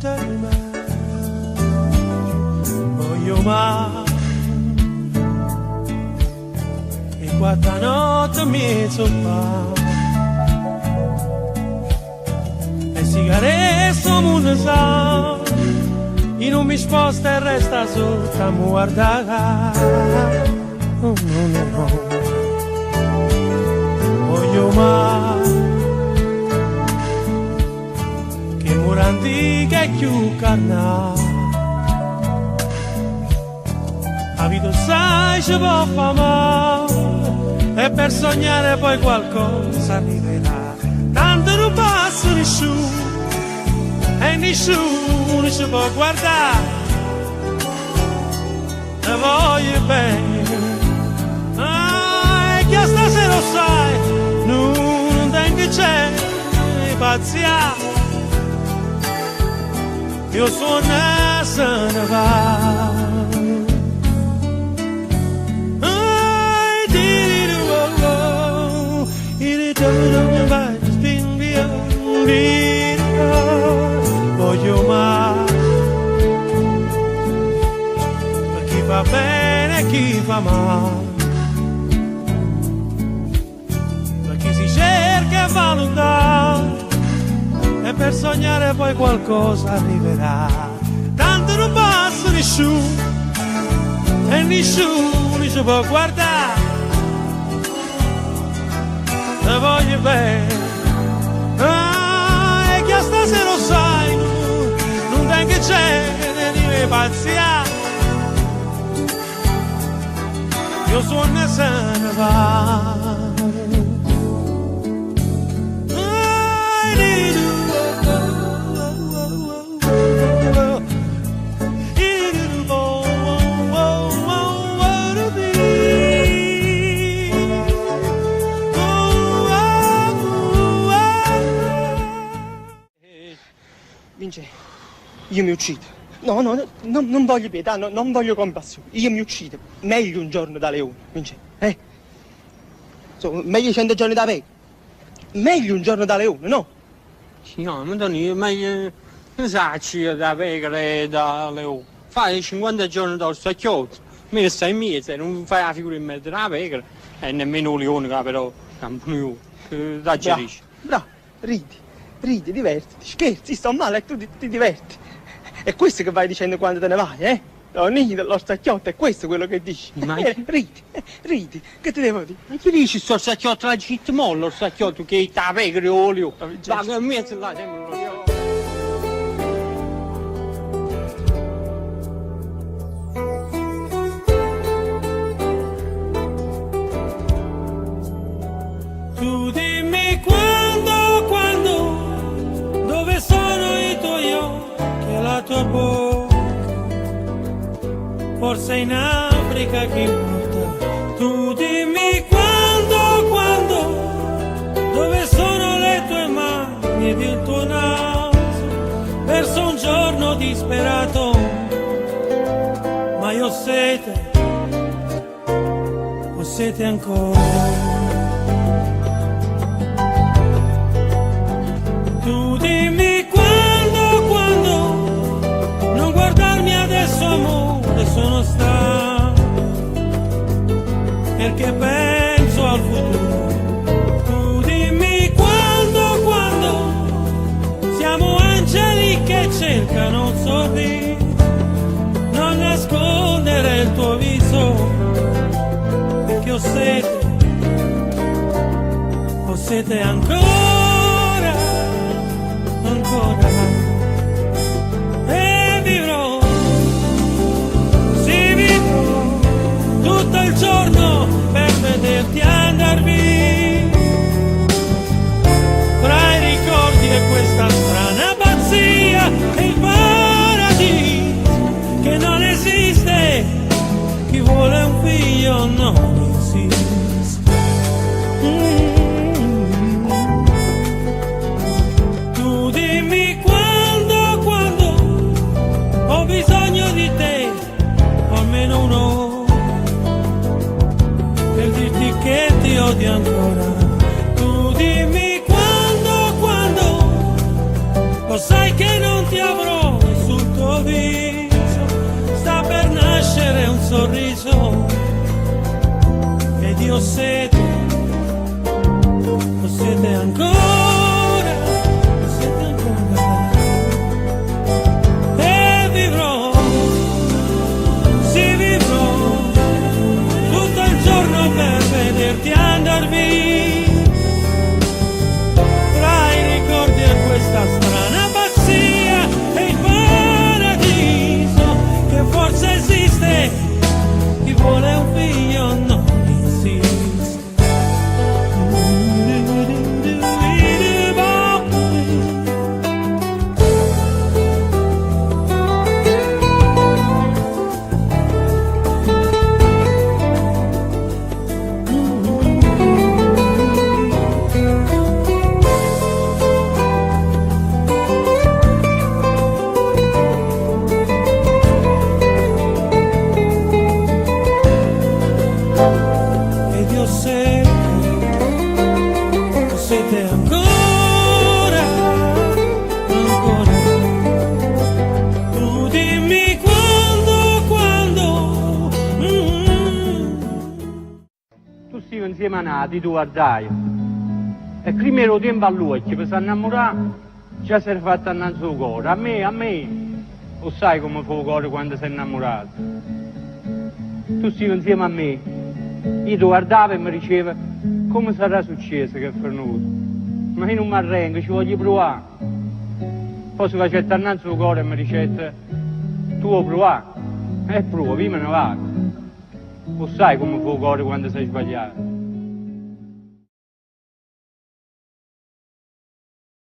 te me voglio mai e quanta notte mi zoppa e sigaretto mondo sa e non mi sposta e resta sotto a guardare oh, no, no, no. Voglio mai che morandi che più carnale la vita sai ci può fare male e per sognare poi qualcosa arriverà tanto non passa nessuno e nessuno ci può guardare te voglio bene che stasera lo sai non tengo c'è pazzia io sono se ne va voglio mai per chi fa bene e chi fa male per chi si cerca e va lontano e per sognare poi qualcosa arriverà tanto non passa nessuno e nessuno ci può guardare te voglio bene e che stasera lo sai non tengo che c'è di me pazzia io sono e se ne va Vince, io mi uccido. No, non voglio pietà, non voglio compassione. Io mi uccido. Meglio un giorno da leone, Vince. Meglio 100 giorni da pecore. Meglio un giorno da leone, no? No, madonna, io meglio non sacci da pecora e da leone. Fai 50 giorni da stacchiotto. Me ne stai in mezzo, non fai la figura in mezzo alla pecora e nemmeno un leone che però campione. Da gerisci. Bravo, ridi, divertiti, scherzi, sto male e tu ti diverti. È questo che vai dicendo quando te ne vai, eh? Lo nido, lo stacchiotto, è questo quello che dici. Ma Ridi, che ti devo dire? Ma che dici sto stacchiotto la città mollo, lo stacchiotto che ta pecora e olio. Va che mezzo là, tu dimmi quando, dove sono i tuoi occhi e la tua bocca, forse in Africa che importa, tu dimmi quando, dove sono le tue mani ed il tuo naso, verso un giorno disperato, ma io ho sete ancora. Tu dimmi quando, non guardarmi adesso amore, sono stanco, perché penso al futuro. Tu dimmi quando, siamo angeli che cercano un sorriso, non nascondere il tuo viso, perché ho sete ancora. E vivrò tutto il giorno per vederti andar via tra i ricordi e questa strana pazzia e il paradiso che non esiste, chi vuole un figlio non esiste. Bisogno di te, almeno un'ora, per dirti che ti odio ancora. Tu dimmi quando, lo sai che non ti avrò tuo viso sta per nascere un sorriso ed io ho sete ancora, ho sete ancora e vivrò, sì vivrò tutto il giorno per vederti andar via tra i ricordi e questa strana pazzia e il paradiso che forse esiste, chi vuole un figlio non insiste. Sete ancora, ancora. Tu dimmi quando. Tu stai insieme a Nati, tu a Zai. E prima ero tempo a lui, che per innamorare già si era fatto innanzi al cuore. A me, lo sai come fa il cuore quando sei innamorato. Tu stai insieme a me, io ti guardavo e mi diceva come sarà successo che è venuto. Ma io non mi arrengo, ci voglio provare. Poi si faceva innanzi al cuore e mi diceva tu vuoi provare? E provo, prima ne vado. Lo sai come fa il cuore quando sei sbagliato.